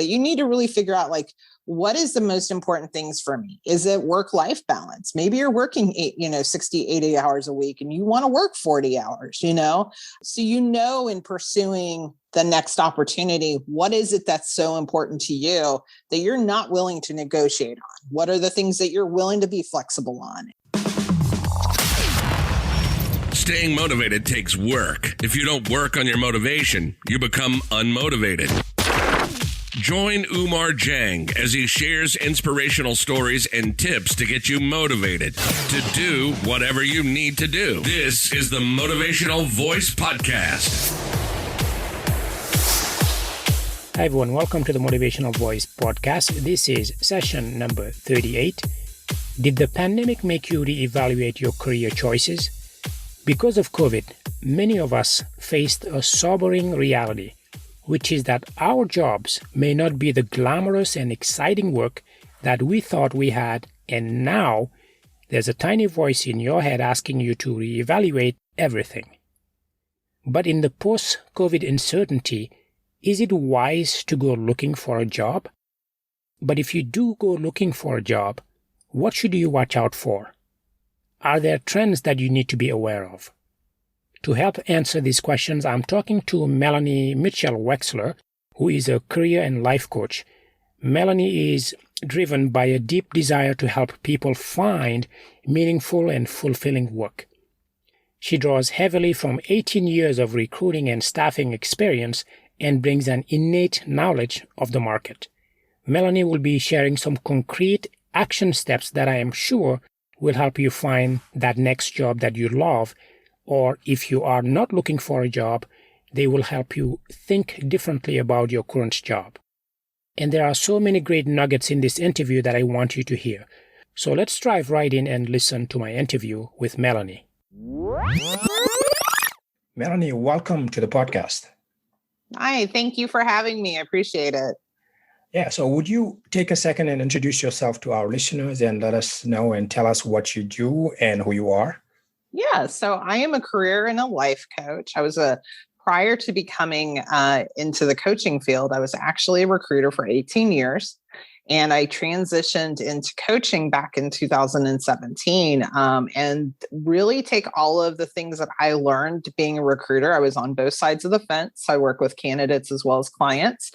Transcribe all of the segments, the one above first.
But you need to really figure out like, what is the most important things for me? Is it work-life balance? Maybe you're working 60, 80 hours a week and you want to work 40 hours, So in pursuing the next opportunity, what is it that's so important to you that you're not willing to negotiate on? What are the things that you're willing to be flexible on? Staying motivated takes work. If you don't work on your motivation, you become unmotivated. Join Oumar Dieng as he shares inspirational stories and tips to get you motivated to do whatever you need to do. This is the Motivational Voice Podcast. Hi everyone, welcome to the Motivational Voice Podcast. This is session number 38. Did the pandemic make you reevaluate your career choices? Because of COVID, many of us faced a sobering reality, which is that our jobs may not be the glamorous and exciting work that we thought we had, and now there's a tiny voice in your head asking you to reevaluate everything. But in the post-COVID uncertainty, is it wise to go looking for a job? But if you do go looking for a job, what should you watch out for? Are there trends that you need to be aware of? To help answer these questions, I'm talking to Melanie Mitchell Wexler, who is a career and life coach. Melanie is driven by a deep desire to help people find meaningful and fulfilling work. She draws heavily from 18 years of recruiting and staffing experience and brings an innate knowledge of the market. Melanie will be sharing some concrete action steps that I am sure will help you find that next job that you love, or if you are not looking for a job, they will help you think differently about your current job. And there are so many great nuggets in this interview that I want you to hear. So let's dive right in and listen to my interview with Melanie. Melanie, welcome to the podcast. Hi, thank you for having me. I appreciate it. Yeah, so would you take a second and introduce yourself to our listeners and let us know and tell us what you do and who you are? Yeah, so I am a career and a life coach. Prior to becoming into the coaching field, I was actually a recruiter for 18 years. And I transitioned into coaching back in 2017 and really take all of the things that I learned being a recruiter. I was on both sides of the fence. I work with candidates as well as clients,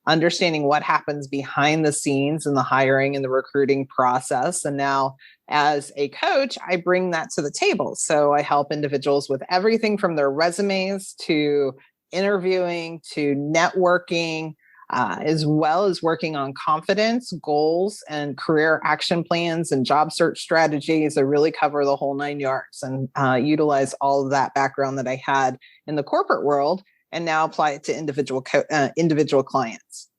understanding what happens behind the scenes in the hiring and the recruiting process. And now as a coach, I bring that to the table. So I help individuals with everything from their resumes to interviewing to networking, as well as working on confidence, goals, and career action plans and job search strategies. I really cover the whole 9 yards and utilize all of that background that I had in the corporate world and now apply it to individual clients.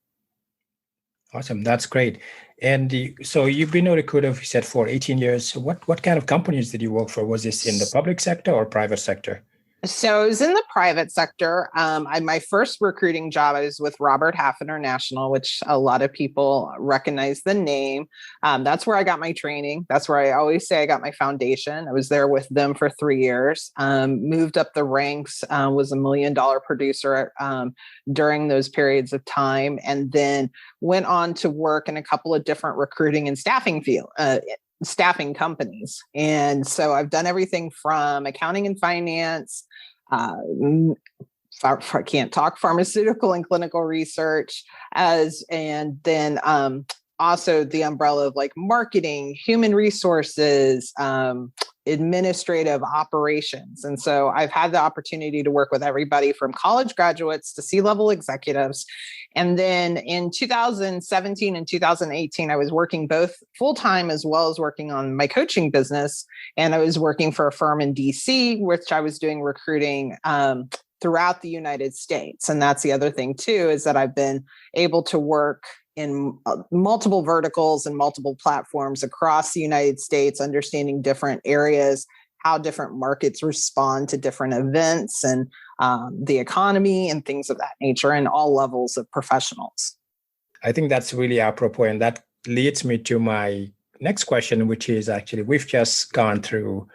Awesome. That's great. And so you've been a recruiter, you said, for 18 years. What kind of companies did you work for? Was this in the public sector or private sector? So I was in the private sector. My first recruiting job, I was with Robert Half International, which a lot of people recognize the name. That's where I got my training. That's where I always say I got my foundation. I was there with them for 3 years, moved up the ranks, was $1 million producer during those periods of time, and then went on to work in a couple of different recruiting and staffing companies. And so I've done everything from accounting and finance, I can't talk pharmaceutical and clinical research, and then also the umbrella of like marketing, human resources, administrative operations. And so I've had the opportunity to work with everybody from college graduates to C-level executives. And then in 2017 and 2018, I was working both full-time as well as working on my coaching business. And I was working for a firm in DC, which I was doing recruiting throughout the United States. And that's the other thing too, is that I've been able to work in multiple verticals and multiple platforms across the United States, understanding different areas, how different markets respond to different events and the economy and things of that nature, and all levels of professionals. I think that's really apropos. And that leads me to my next question, which is actually, we've just gone through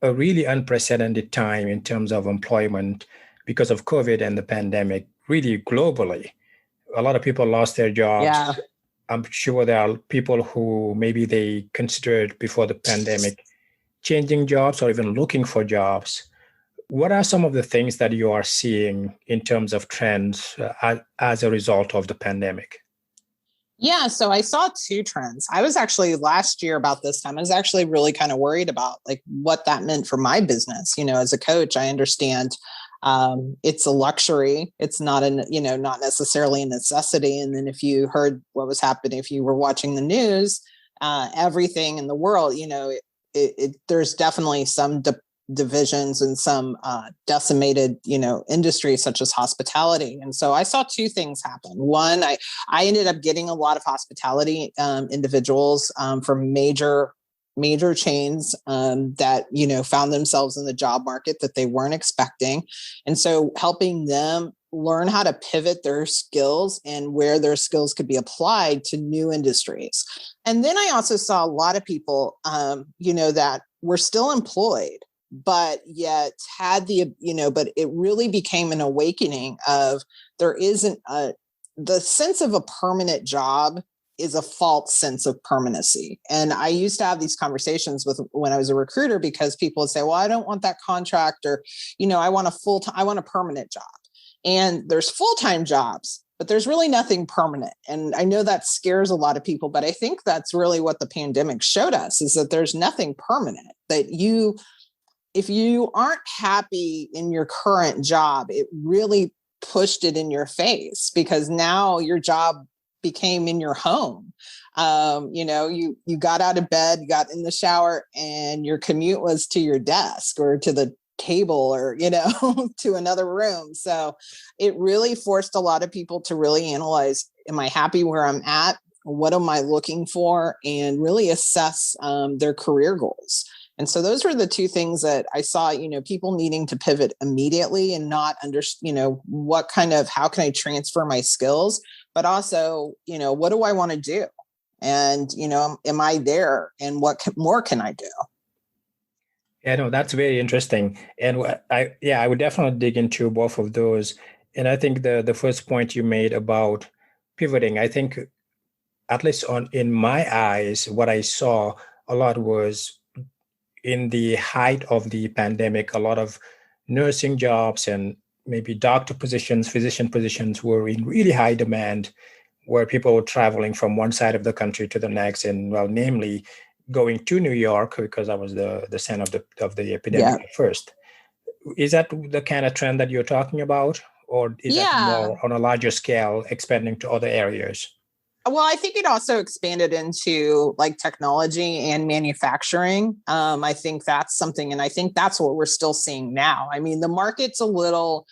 a really unprecedented time in terms of employment because of COVID and the pandemic, really globally. A lot of people lost their Yeah. jobs. I'm sure there are people who maybe they considered before the pandemic changing jobs or even looking for jobs. What are some of the things that you are seeing in terms of trends as a result of the pandemic? Yeah, so I saw two trends. I was actually last year about this time, I was actually really kind of worried about like what that meant for my business. As a coach, I understand it's a luxury. It's not not necessarily a necessity. And then if you heard what was happening, if you were watching the news, everything in the world, there's definitely some divisions and some decimated, industries such as hospitality. And so I saw two things happen. One, I ended up getting a lot of hospitality individuals from major chains that found themselves in the job market that they weren't expecting, and so helping them learn how to pivot their skills and where their skills could be applied to new industries. And then I also saw a lot of people that were still employed but yet had but it really became an awakening of there isn't the sense of a permanent job is a false sense of permanency. And I used to have these conversations when I was a recruiter, because people would say, well, I don't want that contract, or, I want I want a permanent job. And there's full-time jobs, but there's really nothing permanent. And I know that scares a lot of people, but I think that's really what the pandemic showed us, is that there's nothing permanent, that if you aren't happy in your current job, it really pushed it in your face, because now your job became in your home. You got out of bed, got in the shower, and your commute was to your desk or to the table or, to another room. So it really forced a lot of people to really analyze, am I happy where I'm at? What am I looking for? And really assess their career goals. And so those were the two things that I saw, people needing to pivot immediately and not how can I transfer my skills, but also, what do I want to do? And, am I there? And what more can I do? Yeah, no, that's very interesting. And I would definitely dig into both of those. And I think the first point you made about pivoting, I think, at least in my eyes, what I saw a lot was in the height of the pandemic, a lot of nursing jobs and maybe doctor positions, physician positions were in really high demand, where people were traveling from one side of the country to the next, and namely going to New York, because that was the center of the epidemic at first. Is that the kind of trend that you're talking about, or is that more on a larger scale, expanding to other areas? Well, I think it also expanded into like technology and manufacturing. I think that's something, and I think that's what we're still seeing now. I mean, the market's a little,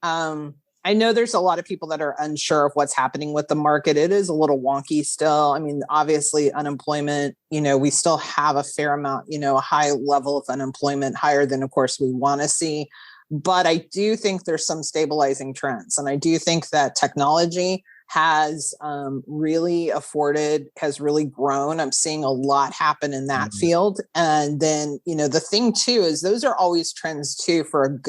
I know there's a lot of people that are unsure of what's happening with the market. It is a little wonky still. I mean, obviously unemployment, we still have a fair amount, a high level of unemployment, higher than of course we want to see. But I do think there's some stabilizing trends. And I do think that technology has really grown. I'm seeing a lot happen in that field. And then, the thing too, is those are always trends too for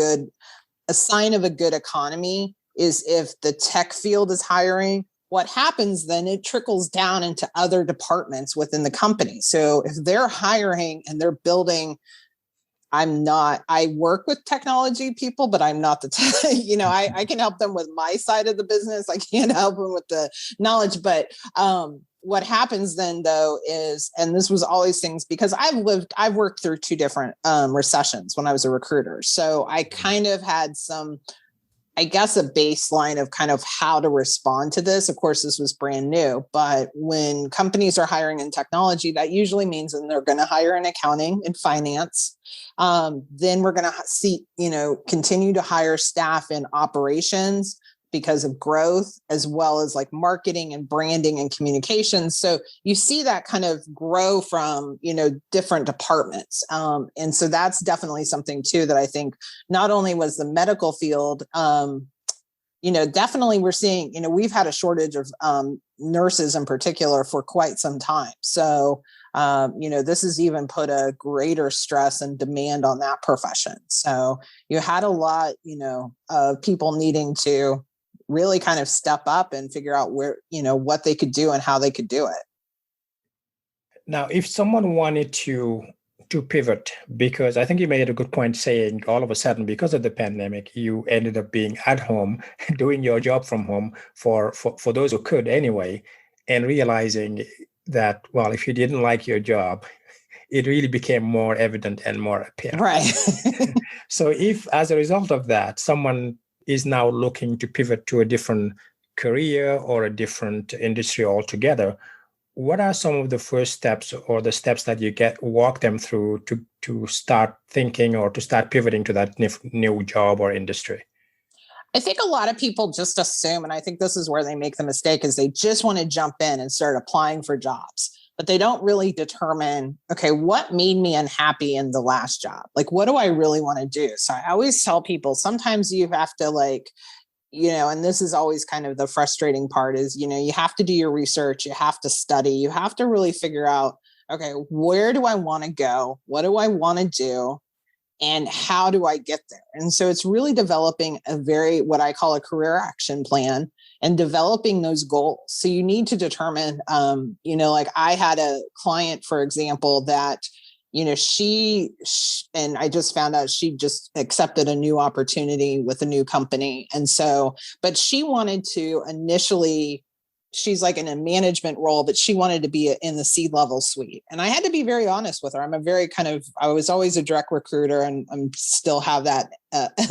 a sign of a good economy is if the tech field is hiring, what happens then, it trickles down into other departments within the company. So if they're hiring and they're building, I work with technology people, but I'm not I can help them with my side of the business. I can't help them with the knowledge. But what happens then though is, and this was always things, because I've worked through two different recessions when I was a recruiter. So I kind of had a baseline of kind of how to respond to this. Of course, this was brand new, but when companies are hiring in technology, that usually means that they're going to hire in accounting and finance. Then we're going to see, continue to hire staff in operations because of growth, as well as like marketing and branding and communications. So you see that kind of grow from, different departments. And so that's definitely something too, that I think not only was the medical field, definitely we're seeing, we've had a shortage of nurses in particular for quite some time. So, this has even put a greater stress and demand on that profession. So you had a lot, of people needing to really kind of step up and figure out where, what they could do and how they could do it. Now, if someone wanted to pivot, because I think you made a good point saying all of a sudden, because of the pandemic, you ended up being at home, doing your job from home for those who could anyway, and realizing that, well, if you didn't like your job, it really became more evident and more apparent. Right. So if, as a result of that, someone is now looking to pivot to a different career or a different industry altogether, what are some of the first steps or the steps that you walk them through to start thinking or to start pivoting to that new job or industry? I think a lot of people just assume, and I think this is where they make the mistake, is they just want to jump in and start applying for jobs, but they don't really determine, okay, what made me unhappy in the last job? Like, what do I really want to do? So I always tell people, sometimes you have to and this is always kind of the frustrating part is, you have to do your research, you have to study, you have to really figure out, okay, where do I want to go? What do I want to do? And how do I get there? And so it's really developing what I call a career action plan and developing those goals. So you need to determine, like I had a client, for example, that, she and I just found out she just accepted a new opportunity with a new company. And so, but she wanted to initially, she's like in a management role, but she wanted to be in the C-level suite. And I had to be very honest with her. I was always a direct recruiter and I'm still have that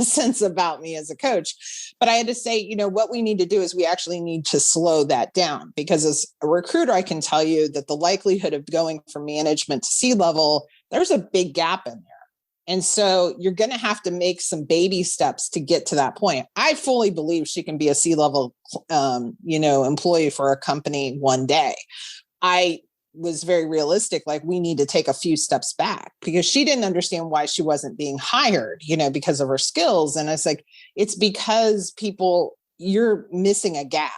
sense about me as a coach. But I had to say, what we need to do is we actually need to slow that down, because as a recruiter, I can tell you that the likelihood of going from management to C-level, there's a big gap in there. And so you're going to have to make some baby steps to get to that point. I fully believe she can be a C-level, employee for a company one day. I was very realistic. Like, we need to take a few steps back, because she didn't understand why she wasn't being hired, because of her skills. And I was like, it's because you're missing a gap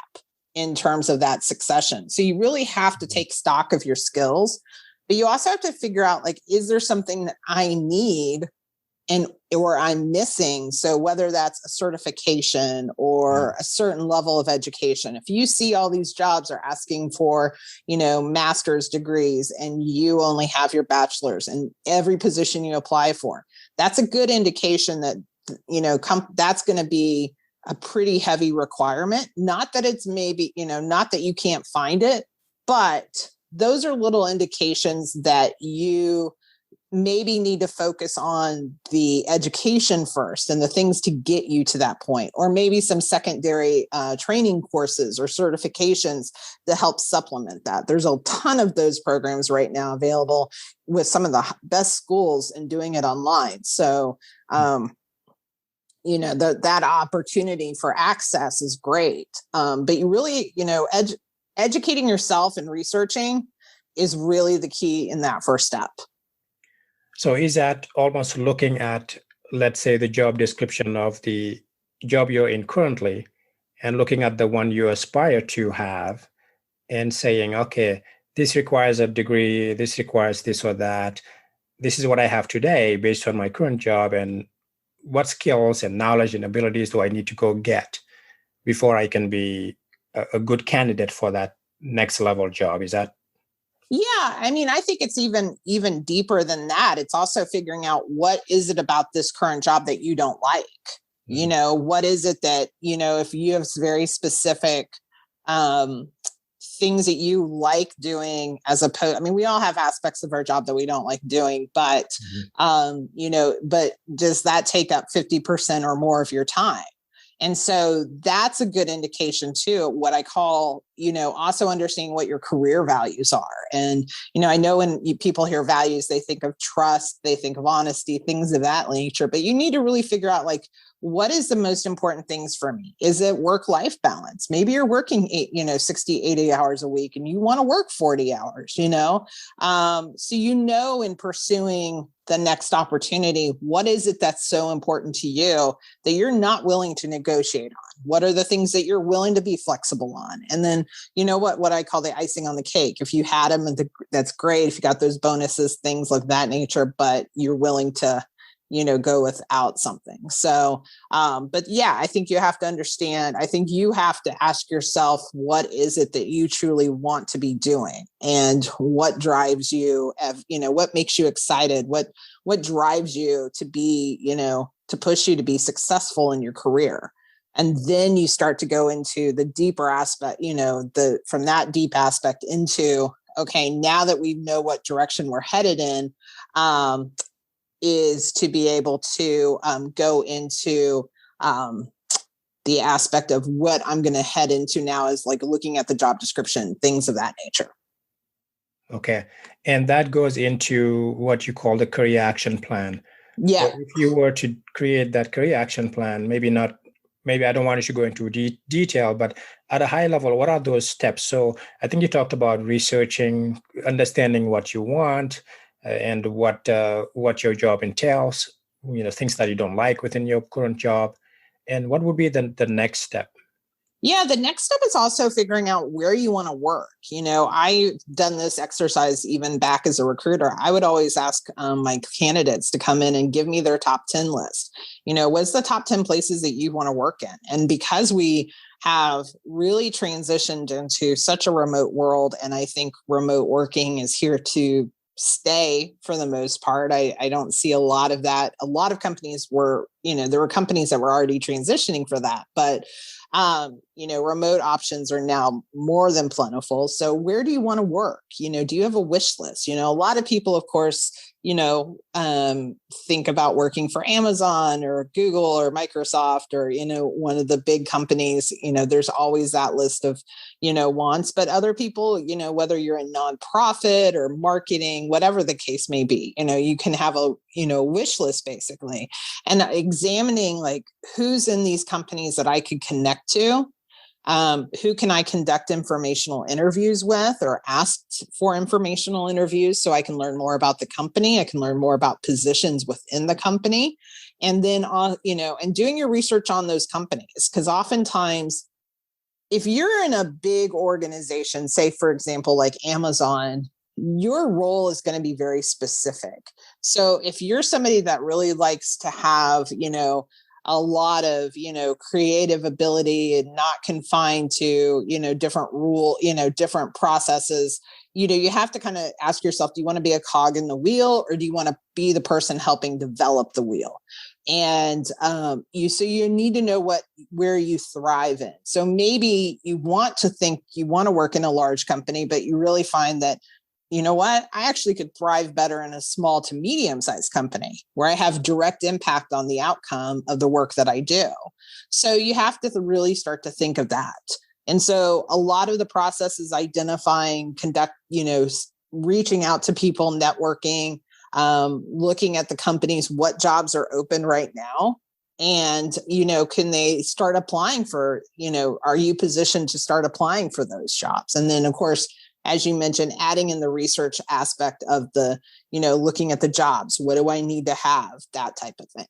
in terms of that succession. So you really have to take stock of your skills. But you also have to figure out, is there something that I need or I'm missing? So whether that's a certification or a certain level of education, if you see all these jobs are asking for, master's degrees and you only have your bachelor's in every position you apply for, that's a good indication that, that's going to be a pretty heavy requirement. Not that it's maybe, not that you can't find it, but those are little indications that you maybe need to focus on the education first and the things to get you to that point, or maybe some secondary training courses or certifications to help supplement that. There's a ton of those programs right now available with some of the best schools and doing it online. So, that opportunity for access is great. But you really, educating yourself and researching is really the key in that first step. So is that almost looking at, let's say, the job description of the job you're in currently and looking at the one you aspire to have and saying, okay, this requires a degree, this requires this or that. This is what I have today based on my current job, and what skills and knowledge and abilities do I need to go get before I can be a good candidate for that next level job? Is that? Yeah. I mean, I think it's even deeper than that. It's also figuring out, what is it about this current job that you don't like? Mm-hmm. What is it that, if you have very specific things that you like doing as opposed, I mean, we all have aspects of our job that we don't like doing, but, but does that take up 50% or more of your time? And so that's a good indication too, what I call, also understanding what your career values are. And, I know when people hear values, they think of trust, they think of honesty, things of that nature, but you need to really figure out, what is the most important things for me? Is it work-life balance? Maybe you're working 60, 80 hours a week and you want to work 40 hours, so, in pursuing the next opportunity, what is it that's so important to you that you're not willing to negotiate on? What are the things that you're willing to be flexible on? And then, what I call the icing on the cake. If you had them, that's great. If you got those bonuses, things like that nature, but you're willing to, go without something. So, but yeah, I think you have to understand, I think you have to ask yourself, what is it that you truly want to be doing, and what drives you, what makes you excited, what drives you to be, to push you to be successful in your career. And then you start to go into the deeper aspect, from that deep aspect into, okay, now that we know what direction we're headed in, is to be able to go into the aspect of what I'm going to head into now, is like looking at the job description, things of that nature. Okay. And that goes into what you call the career action plan. Yeah. So if you were to create that career action plan, maybe I don't want you to go into detail, but at a high level, what are those steps? So I think you talked about researching, understanding what you want, and what your job entails, things that you don't like within your current job. And what would be the next step? Yeah, the next step is also figuring out where you want to work. I've done this exercise even back as a recruiter. I would always ask my candidates to come in and give me their top 10 list. What's the top 10 places that you want to work in? And because we have really transitioned into such a remote world, and I think remote working is here to stay for the most part. I don't see a lot of that. A lot of companies were, there were companies that were already transitioning for that, but remote options are now more than plentiful. So where do you want to work? Do you have a wish list? A lot of people, of course, think about working for Amazon or Google or Microsoft or, one of the big companies. There's always that list of, wants, but other people, whether you're in nonprofit or marketing, whatever the case may be, you can have a, wish list basically, and examining like who's in these companies that I could connect to. Who can I conduct informational interviews with or ask for informational interviews so I can learn more about the company? I can learn more about positions within the company. And then, and doing your research on those companies. Because oftentimes, if you're in a big organization, say, for example, like Amazon, your role is going to be very specific. So if you're somebody that really likes to have, a lot of, creative ability and not confined to, different processes, you have to kind of ask yourself, do you want to be a cog in the wheel, or do you want to be the person helping develop the wheel? And you need to know where you thrive in. So maybe you want to work in a large company, but you really find that, you know what, I actually could thrive better in a small to medium-sized company where I have direct impact on the outcome of the work that I do. So you have to really start to think of that. And so a lot of the process is identifying, reaching out to people, networking, looking at the companies, what jobs are open right now. And, can they start applying for, are you positioned to start applying for those jobs? And then, of course, as you mentioned, adding in the research aspect of the, looking at the jobs. What do I need to have? That type of thing.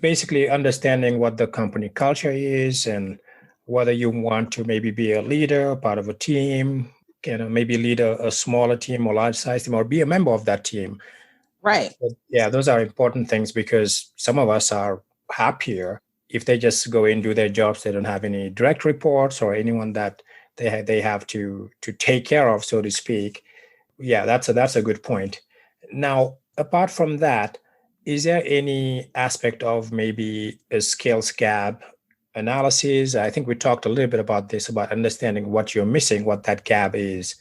Basically understanding what the company culture is and whether you want to maybe be a leader, part of a team, maybe lead a smaller team or large size team, or be a member of that team. Right. Yeah, those are important things, because some of us are happier if they just go in, do their jobs. They don't have any direct reports or anyone that they have to take care of, so to speak. Yeah, that's a good point. Now, apart from that, is there any aspect of maybe a skills gap analysis? I think we talked a little bit about this, about understanding what you're missing, what that gap is.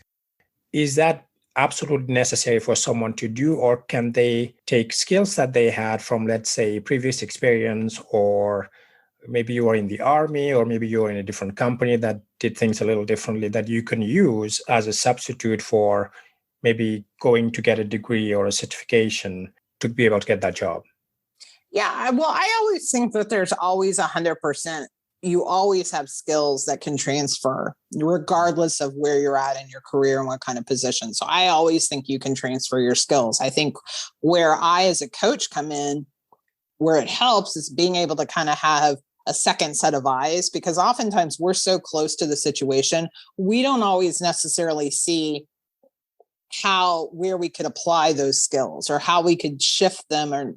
Is that absolutely necessary for someone to do, or can they take skills that they had from, let's say, previous experience, or maybe you were in the army, or maybe you're in a different company that did things a little differently, that you can use as a substitute for maybe going to get a degree or a certification to be able to get that job? Yeah, well, I always think that there's always 100%. You always have skills that can transfer regardless of where you're at in your career and what kind of position. So I always think you can transfer your skills. I think where I, as a coach, come in, where it helps is being able to kind of have a second set of eyes, because oftentimes we're so close to the situation, we don't always necessarily see where we could apply those skills or how we could shift them, or,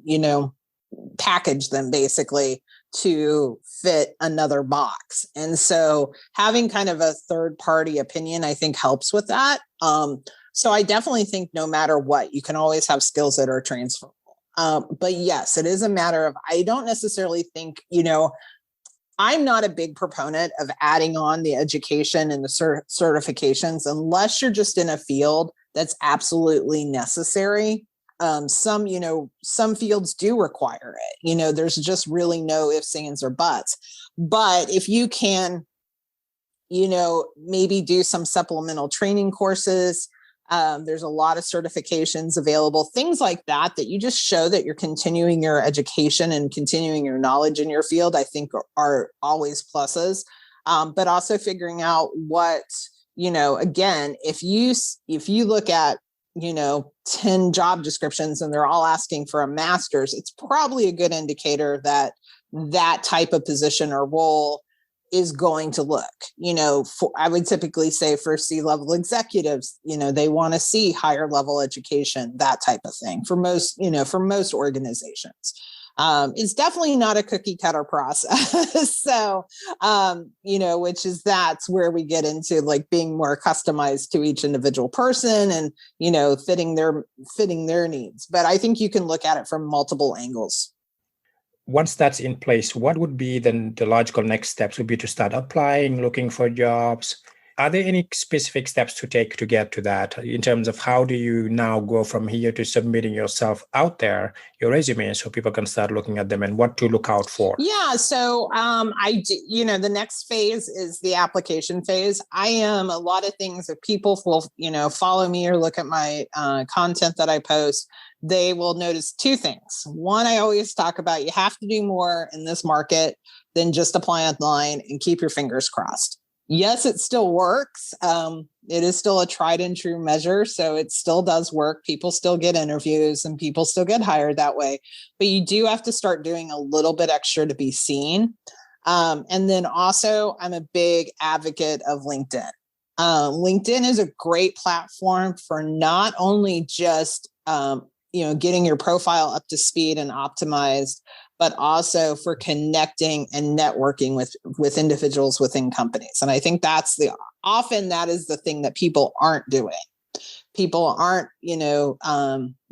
package them basically to fit another box. And so having kind of a third party opinion, I think helps with that. So I definitely think no matter what, you can always have skills that are transferable. But yes, it is a matter of, I don't necessarily think, I'm not a big proponent of adding on the education and the certifications unless you're just in a field that's absolutely necessary. Some fields do require it. There's just really no ifs, ands, or buts. But if you can, maybe do some supplemental training courses, there's a lot of certifications available, things like that you just show that you're continuing your education and continuing your knowledge in your field, I think are always pluses. But also figuring out what, again, if you look at, 10 job descriptions and they're all asking for a master's, it's probably a good indicator that that type of position or role is going to look, I would typically say for C-level executives, they want to see higher level education, that type of thing for most organizations. It's definitely not a cookie cutter process. So, that's where we get into like being more customized to each individual person and, fitting their needs. But I think you can look at it from multiple angles. Once that's in place, what would be then the logical next steps would be to start applying, looking for jobs? Are there any specific steps to take to get to that in terms of how do you now go from here to submitting yourself out there, your resume, so people can start looking at them and what to look out for? Yeah. So I do, the next phase is the application phase. I am a lot of things that people will, follow me or look at my content that I post. They will notice two things. One, I always talk about, you have to do more in this market than just apply online and keep your fingers crossed. Yes, it still works. It is still a tried and true measure. So it still does work. People still get interviews and people still get hired that way. But you do have to start doing a little bit extra to be seen. And then also, I'm a big advocate of LinkedIn. LinkedIn is a great platform for not only just getting your profile up to speed and optimized, but also for connecting and networking with individuals within companies. And I think often that is the thing that people aren't doing. People aren't,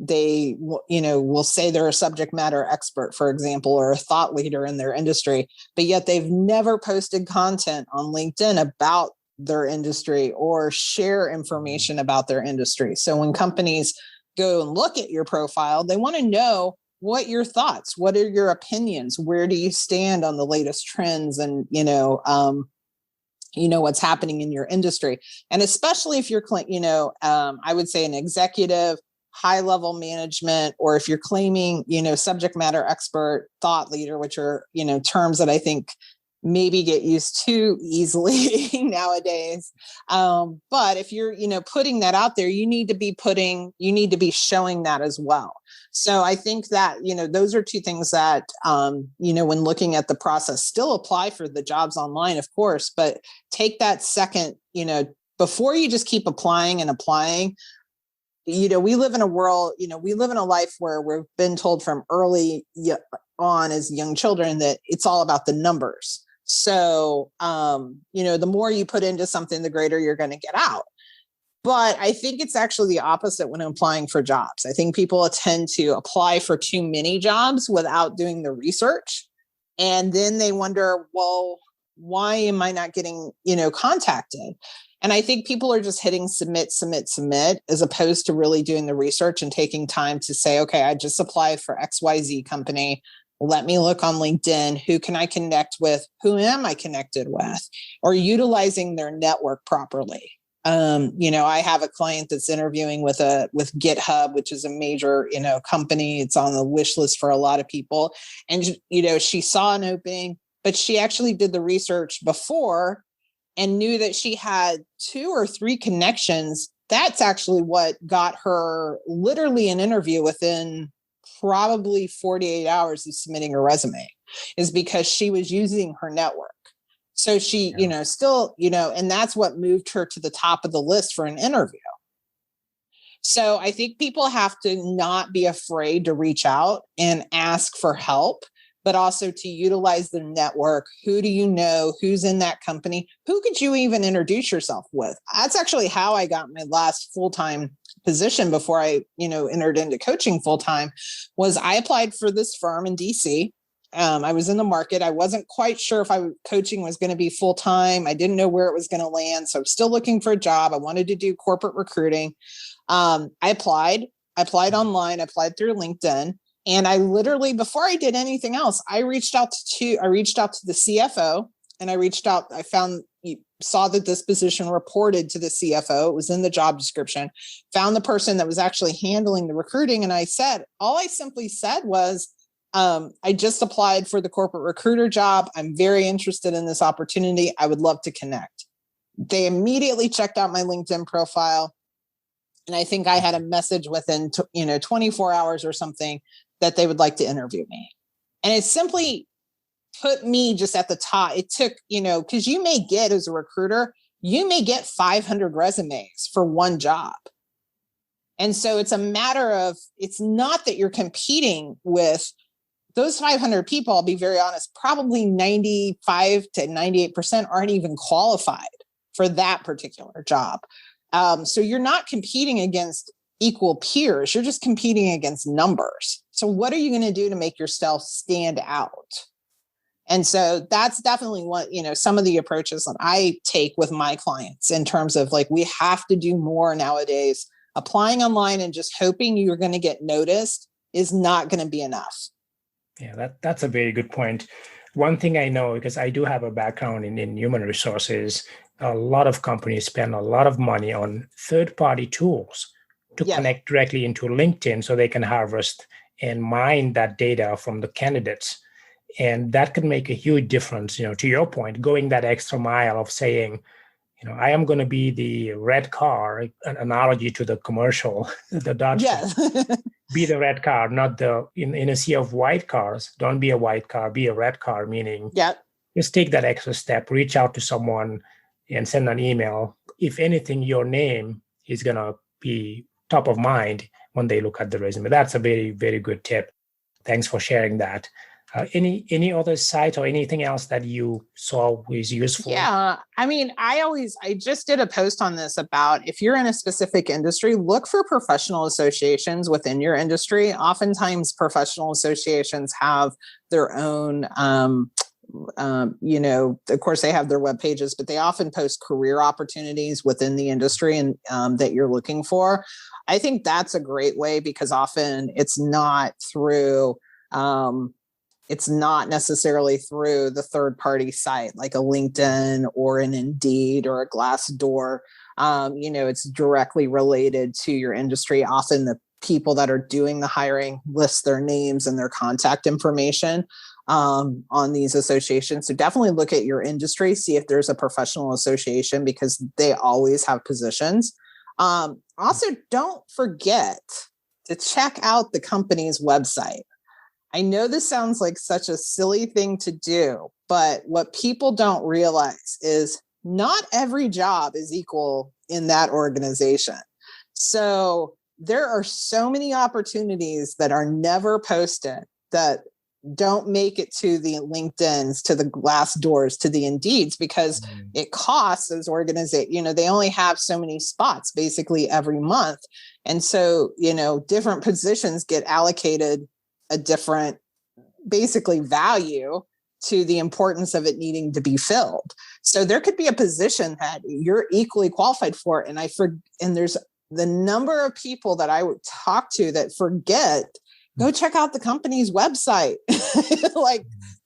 they, will say they're a subject matter expert, for example, or a thought leader in their industry, but yet they've never posted content on LinkedIn about their industry or share information about their industry. So when companies go and look at your profile, they want to know what your thoughts, what are your opinions, where do you stand on the latest trends and, what's happening in your industry. And especially if you're, I would say an executive, high level management, or if you're claiming, subject matter expert, thought leader, which are, terms that I think maybe get used too easily nowadays. But if you're, putting that out there, you need to be showing that as well. So I think that, those are two things that, when looking at the process, still apply for the jobs online, of course, but take that second, before you just keep applying and applying. We live in a world, we live in a life where we've been told from early on as young children that it's all about the numbers. So, the more you put into something, the greater you're going to get out. But I think it's actually the opposite when applying for jobs. I think people tend to apply for too many jobs without doing the research. And then they wonder, well, why am I not getting, contacted? And I think people are just hitting submit, as opposed to really doing the research and taking time to say, okay, I just applied for XYZ company. Let me look on LinkedIn. Who can I connect with? Who am I connected with? Or utilizing their network properly. I have a client that's interviewing with GitHub, which is a major, company. It's on the wish list for a lot of people. And, she saw an opening, but she actually did the research before and knew that she had 2 or 3 connections. That's actually what got her literally an interview within probably 48 hours of submitting her resume, is because she was using her network. So she, still, and that's what moved her to the top of the list for an interview. So I think people have to not be afraid to reach out and ask for help, but also to utilize the network. Who do you know? Who's in that company? Who could you even introduce yourself with? That's actually how I got my last full-time position before I, entered into coaching full-time. Was I applied for this firm in DC. I was in the market. I wasn't quite sure if coaching was going to be full-time. I didn't know where it was going to land. So I'm still looking for a job. I wanted to do corporate recruiting. I applied online, applied through LinkedIn. And I literally, before I did anything else, I reached out to the CFO, and saw that this position reported to the CFO. It was in the job description, found the person that was actually handling the recruiting. And all I simply said was, I just applied for the corporate recruiter job. I'm very interested in this opportunity. I would love to connect. They immediately checked out my LinkedIn profile. And I think I had a message within, 24 hours or something that they would like to interview me. And it simply put me just at the top. It took, because you may get, as a recruiter, you may get 500 resumes for one job. And so it's a matter of, it's not that you're competing with those 500 people. I'll be very honest, probably 95 to 98% aren't even qualified for that particular job. So you're not competing against equal peers. You're just competing against numbers. So what are you going to do to make yourself stand out? And so that's definitely what, some of the approaches that I take with my clients, in terms of we have to do more nowadays. Applying online and just hoping you're going to get noticed is not going to be enough. Yeah, that's a very good point. One thing I know, because I do have a background in human resources, a lot of companies spend a lot of money on third-party tools to connect directly into LinkedIn so they can harvest and mine that data from the candidates. And that could make a huge difference, to your point, going that extra mile of saying, I am going to be the red car, an analogy to the commercial, the Dodge. Be the red car, not in a sea of white cars. Don't be a white car, be a red car, meaning just take that extra step, reach out to someone and send an email. If anything, your name is going to be top of mind when they look at the resume. That's a very, very good tip. Thanks for sharing that. Any other site or anything else that you saw was useful? Yeah. I mean, I just did a post on this about, if you're in a specific industry, look for professional associations within your industry. Oftentimes professional associations have their own, of course they have their web pages, but they often post career opportunities within the industry and that you're looking for. I think that's a great way, because often it's not through, it's not necessarily through the third-party site, like a LinkedIn or an Indeed or a Glassdoor. It's directly related to your industry. Often the people that are doing the hiring list their names and their contact information on these associations. So definitely look at your industry, see if there's a professional association, because they always have positions. Also, don't forget to check out the company's website. I know this sounds like such a silly thing to do, but what people don't realize is not every job is equal in that organization. So there are so many opportunities that are never posted, that don't make it to the LinkedIns, to the Glassdoors, to the Indeeds, because it costs those organizations, they only have so many spots basically every month. And so, different positions get allocated a different basically value to the importance of it needing to be filled. So there could be a position that you're equally qualified for. And there's the number of people that I would talk to that forget, go check out the company's website.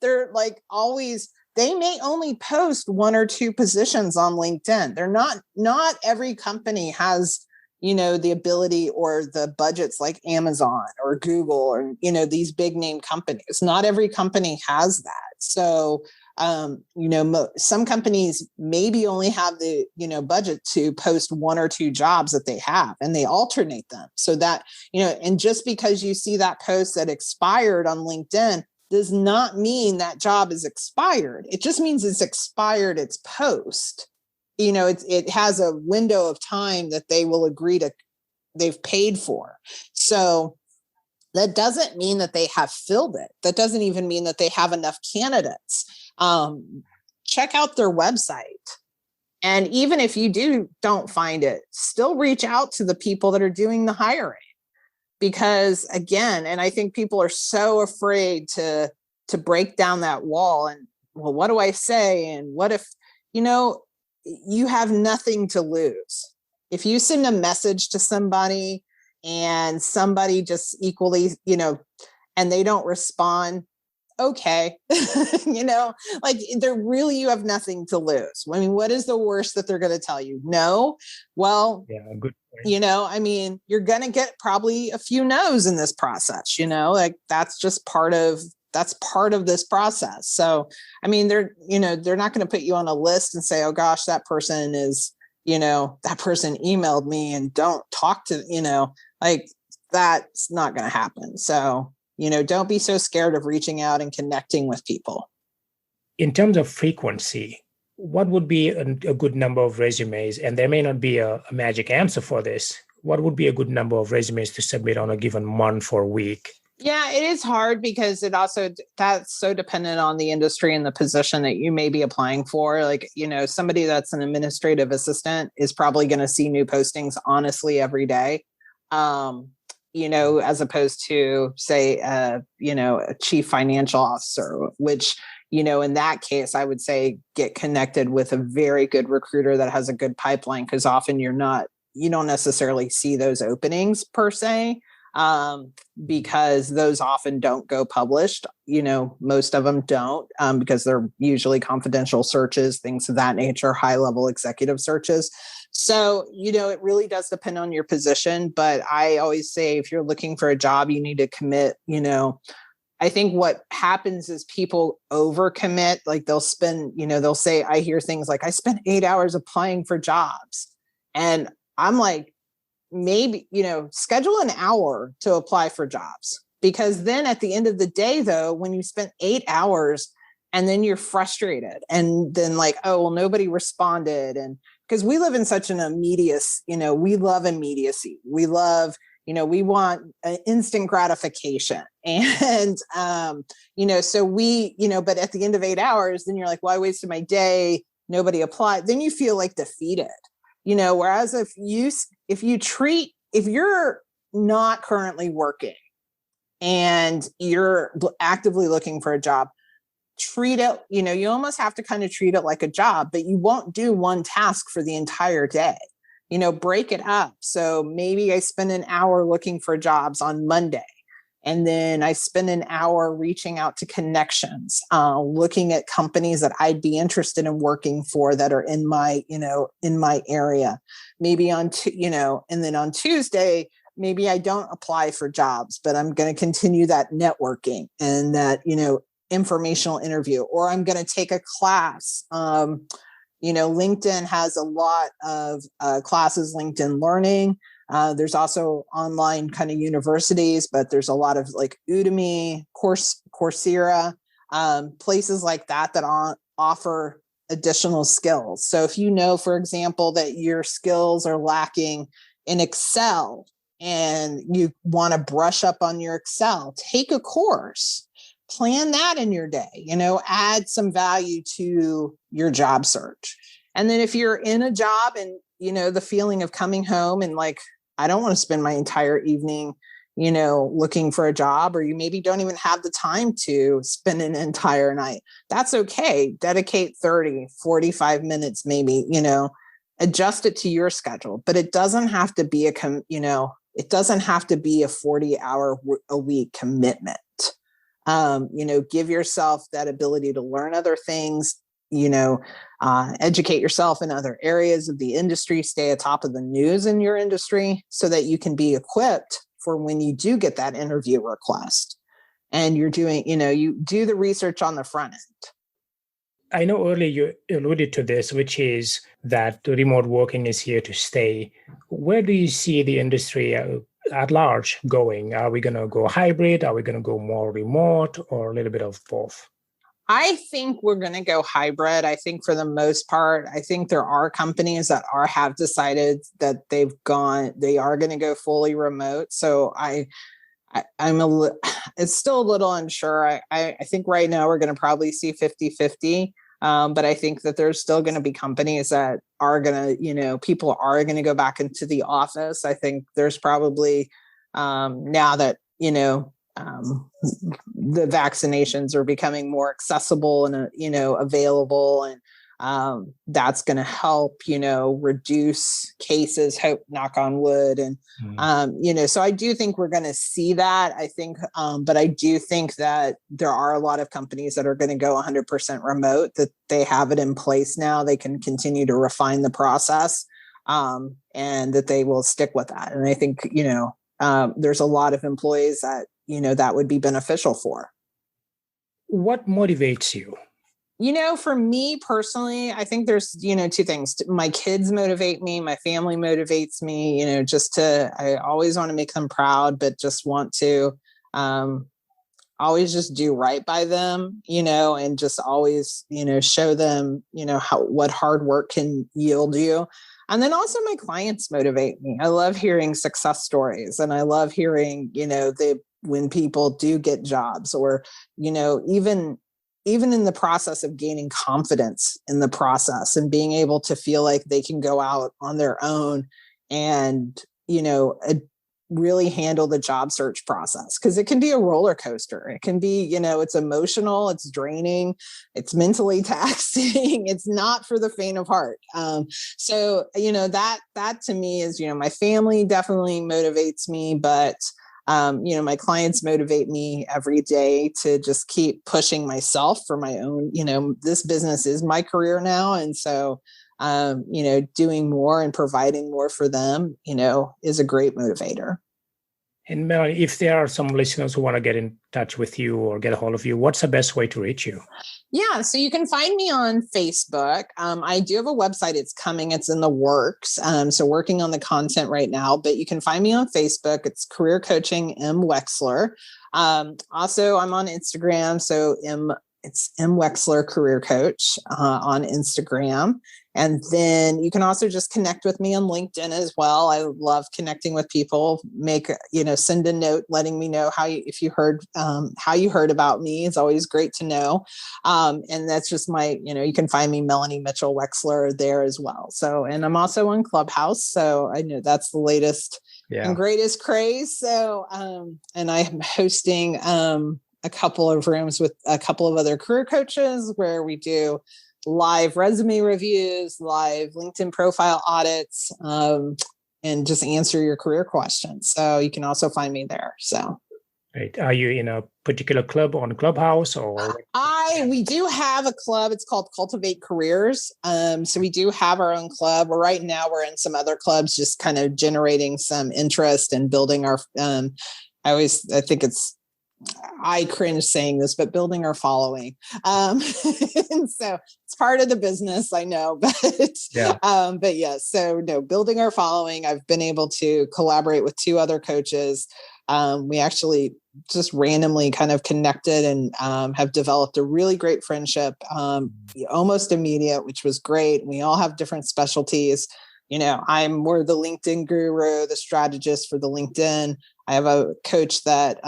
They're always, they may only post one or two positions on LinkedIn. They're not every company has, the ability or the budgets like Amazon or Google or, these big name companies. Not every company has that. So, some companies maybe only have the, budget to post one or two jobs that they have, and they alternate them so that, and just because you see that post that expired on LinkedIn does not mean that job is expired. It just means it's expired its post. It has a window of time that they will agree to they've paid for. So that doesn't mean that they have filled it. That doesn't even mean that they have enough candidates. Check out their website. And even if you don't find it, still reach out to the people that are doing the hiring. Because again, and I think people are so afraid to break down that wall and, well, what do I say? And what if, you have nothing to lose. If you send a message to somebody and somebody just equally, and they don't respond, okay, you have nothing to lose. I mean, what is the worst that they're going to tell you? No. Well, yeah, good point. You're going to get probably a few no's in this process, that's just part of this process. So, they're not going to put you on a list and say, oh gosh, that person is, that person emailed me and don't talk to, that's not going to happen. So, don't be so scared of reaching out and connecting with people. In terms of frequency, what would be a good number of resumes? And there may not be a magic answer for this. What would be a good number of resumes to submit on a given month or week? Yeah, it is hard because that's so dependent on the industry and the position that you may be applying for. Like, somebody that's an administrative assistant is probably going to see new postings honestly every day. As opposed to say, a chief financial officer, which, in that case, I would say get connected with a very good recruiter that has a good pipeline, because often you don't necessarily see those openings per se, because those often don't go published. Most of them don't, because they're usually confidential searches, things of that nature, high level executive searches. So, it really does depend on your position. But I always say, if you're looking for a job, you need to commit. I think what happens is people overcommit. Like they'll say, I hear things like, I spent 8 hours applying for jobs. And I'm like, maybe, schedule an hour to apply for jobs. Because then at the end of the day, though, when you spent 8 hours and then you're frustrated and then like, oh, well, nobody responded. And because we live in such an immediate, we love immediacy. We love, we want instant gratification. And, so we, but at the end of 8 hours, then you're like, well, I wasted my day. Nobody applied. Then you feel like defeated, whereas if you're not currently working and you're actively looking for a job, treat it, you almost have to kind of treat it like a job, but you won't do one task for the entire day. Break it up. So maybe I spend an hour looking for jobs on Monday, and then I spend an hour reaching out to connections, looking at companies that I'd be interested in working for that are in my area. Maybe and then on Tuesday, maybe I don't apply for jobs, but I'm going to continue that networking and that, informational interview, or I'm going to take a class. LinkedIn has a lot of classes, LinkedIn Learning. There's also online kind of universities, but there's a lot of like Udemy, Coursera, places like that offer additional skills. So if for example, that your skills are lacking in Excel and you want to brush up on your Excel, take a course. Plan that in your day, add some value to your job search. And then if you're in a job and, the feeling of coming home and like, I don't want to spend my entire evening, looking for a job, or you maybe don't even have the time to spend an entire night. That's okay. Dedicate 30, 45 minutes, maybe, adjust it to your schedule, but it doesn't have to be a 40-hour a week commitment. Give yourself that ability to learn other things, educate yourself in other areas of the industry, stay atop of the news in your industry so that you can be equipped for when you do get that interview request and you're doing, you do the research on the front end. I know earlier you alluded to this, which is that remote working is here to stay. Where do you see the industry at large going? Are we going to go hybrid? Are we going to go more remote, or a little bit of both? I think we're going to go hybrid. I think for the most part, I think there are companies that have decided that they are going to go fully remote. So it's still a little unsure. I think right now we're going to probably see 50-50. But I think that there's still going to be companies that are going to, people are going to go back into the office. I think there's probably now that, the vaccinations are becoming more accessible and, available, and that's going to help, reduce cases, hope, knock on wood. And, so I do think we're going to see that. I think, but I do think that there are a lot of companies that are going to go 100% remote, that they have it in place now. They can continue to refine the process, and that they will stick with that. And I think, there's a lot of employees that, that would be beneficial for. What motivates you? For me personally, I think there's, two things. My kids motivate me. My family motivates me, I always want to make them proud, but just want to always just do right by them, and just always, show them, what hard work can yield you. And then also my clients motivate me. I love hearing success stories, and I love hearing, when people do get jobs, or, even in the process of gaining confidence in the process and being able to feel like they can go out on their own and, really handle the job search process. Cause it can be a roller coaster. It can be, it's emotional, it's draining, it's mentally taxing. It's not for the faint of heart. So, that to me is, my family definitely motivates me, but my clients motivate me every day to just keep pushing myself for my own, this business is my career now. And so, doing more and providing more for them, is a great motivator. And Melanie, if there are some listeners who want to get in touch with you or get a hold of you, what's the best way to reach you? Yeah, so you can find me on Facebook. I do have a website. It's coming. It's in the works. So working on the content right now, but you can find me on Facebook. It's Career Coaching M. Wexler. Also, I'm on Instagram. So it's M. Wexler Career Coach on Instagram. And then you can also just connect with me on LinkedIn as well. I love connecting with people. Send a note letting me know how you heard about me. It's always great to know. And that's just you can find me, Melanie Mitchell Wexler, there as well. So, and I'm also on Clubhouse. So I know that's the latest and greatest craze. So, and I'm hosting a couple of rooms with a couple of other career coaches where we do live resume reviews, live LinkedIn profile audits, and just answer your career questions. So you can also find me there. So, great. Are you in a particular club on Clubhouse, or? We do have a club. It's called Cultivate Careers. So we do have our own club. Right now we're in some other clubs, just kind of generating some interest and building our. I cringe saying this, but building our following. And so it's part of the business, I know, but so building our following. I've been able to collaborate with 2 other coaches. We actually just randomly kind of connected and have developed a really great friendship, almost immediate, which was great. We all have different specialties. I'm more the LinkedIn guru, the strategist for the LinkedIn. I have a coach that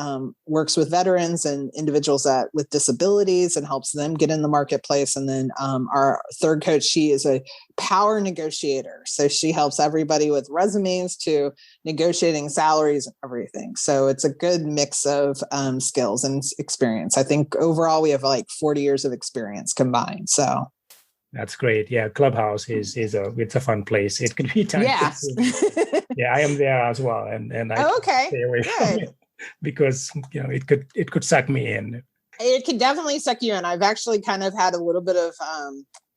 works with veterans and individuals with disabilities and helps them get in the marketplace. And then our third coach, she is a power negotiator. So she helps everybody with resumes to negotiating salaries and everything. So it's a good mix of skills and experience. I think overall we have like 40 years of experience combined. So. That's great. Yeah, Clubhouse it's a fun place. It can be time. Yes. Yeah, I am there as well, and I stay away from it because it could suck me in. It could definitely suck you in. I've actually kind of had a little bit of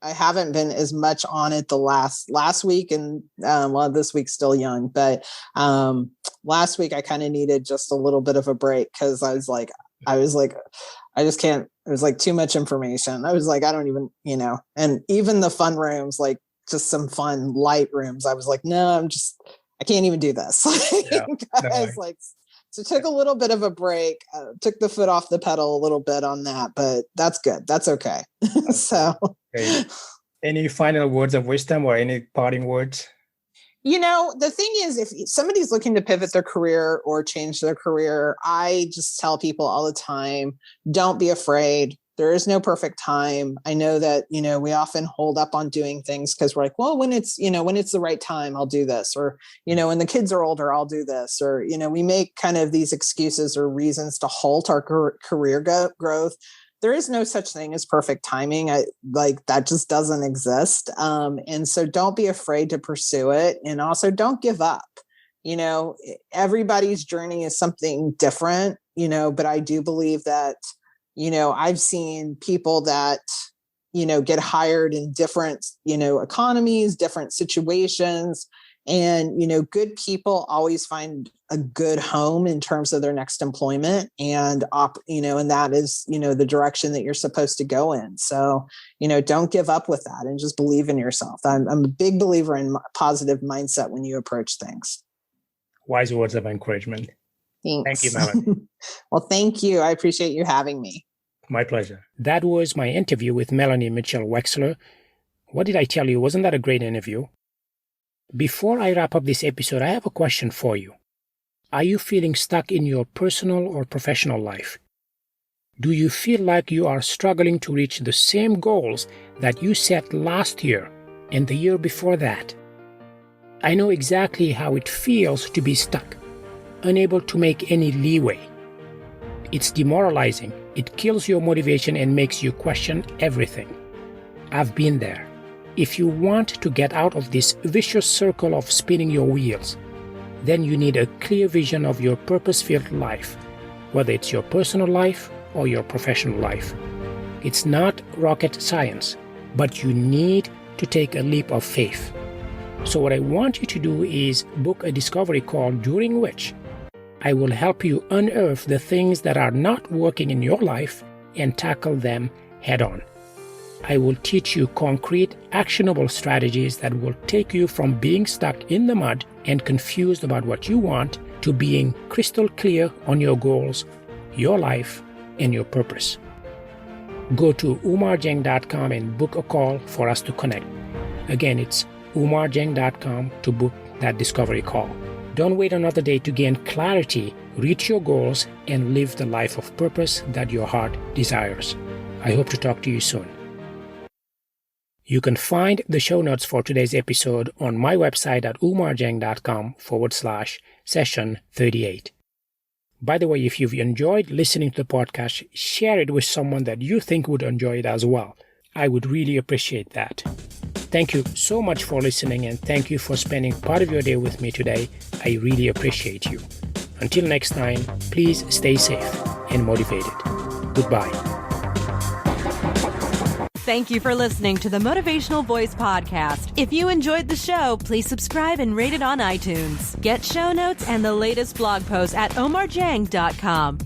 I haven't been as much on it the last week, and this week's still young, but last week I kind of needed just a little bit of a break because I was like I just can't. It was like too much information. I was like, I don't even, and even the fun rooms, like just some fun light rooms. I was like, no, I can't even do this. I was like, So took a little bit of a break, took the foot off the pedal a little bit on that, but that's good. That's okay. So great. Any final words of wisdom or any parting words? The thing is, if somebody's looking to pivot their career or change their career, I just tell people all the time, don't be afraid. There is no perfect time. I know that, we often hold up on doing things because we're like, well, when it's the right time, I'll do this. Or, when the kids are older, I'll do this. Or, we make kind of these excuses or reasons to halt our career growth. There is no such thing as perfect timing. That just doesn't exist. And so don't be afraid to pursue it. And also don't give up. Everybody's journey is something different, but I do believe that, I've seen people that, get hired in different, economies, different situations. And, good people always find a good home in terms of their next employment and, and that is, the direction that you're supposed to go in. So, don't give up with that and just believe in yourself. I'm a big believer in positive mindset when you approach things. Wise words of encouragement. Thanks. Thank you, Melanie. Well, thank you. I appreciate you having me. My pleasure. That was my interview with Melanie Mitchell Wexler. What did I tell you? Wasn't that a great interview? Before I wrap up this episode, I have a question for you. Are you feeling stuck in your personal or professional life? Do you feel like you are struggling to reach the same goals that you set last year and the year before that? I know exactly how it feels to be stuck, unable to make any leeway. It's demoralizing. It kills your motivation and makes you question everything. I've been there. If you want to get out of this vicious circle of spinning your wheels, then you need a clear vision of your purpose-filled life, whether it's your personal life or your professional life. It's not rocket science, but you need to take a leap of faith. So what I want you to do is book a discovery call during which I will help you unearth the things that are not working in your life and tackle them head-on. I will teach you concrete, actionable strategies that will take you from being stuck in the mud and confused about what you want to being crystal clear on your goals, your life, and your purpose. Go to oumardieng.com and book a call for us to connect. Again, it's oumardieng.com to book that discovery call. Don't wait another day to gain clarity, reach your goals, and live the life of purpose that your heart desires. I hope to talk to you soon. You can find the show notes for today's episode on my website at oumardieng.com/session 38. By the way, if you've enjoyed listening to the podcast, share it with someone that you think would enjoy it as well. I would really appreciate that. Thank you so much for listening, and thank you for spending part of your day with me today. I really appreciate you. Until next time, please stay safe and motivated. Goodbye. Thank you for listening to the Motivational Voice Podcast. If you enjoyed the show, please subscribe and rate it on iTunes. Get show notes and the latest blog posts at oumardieng.com.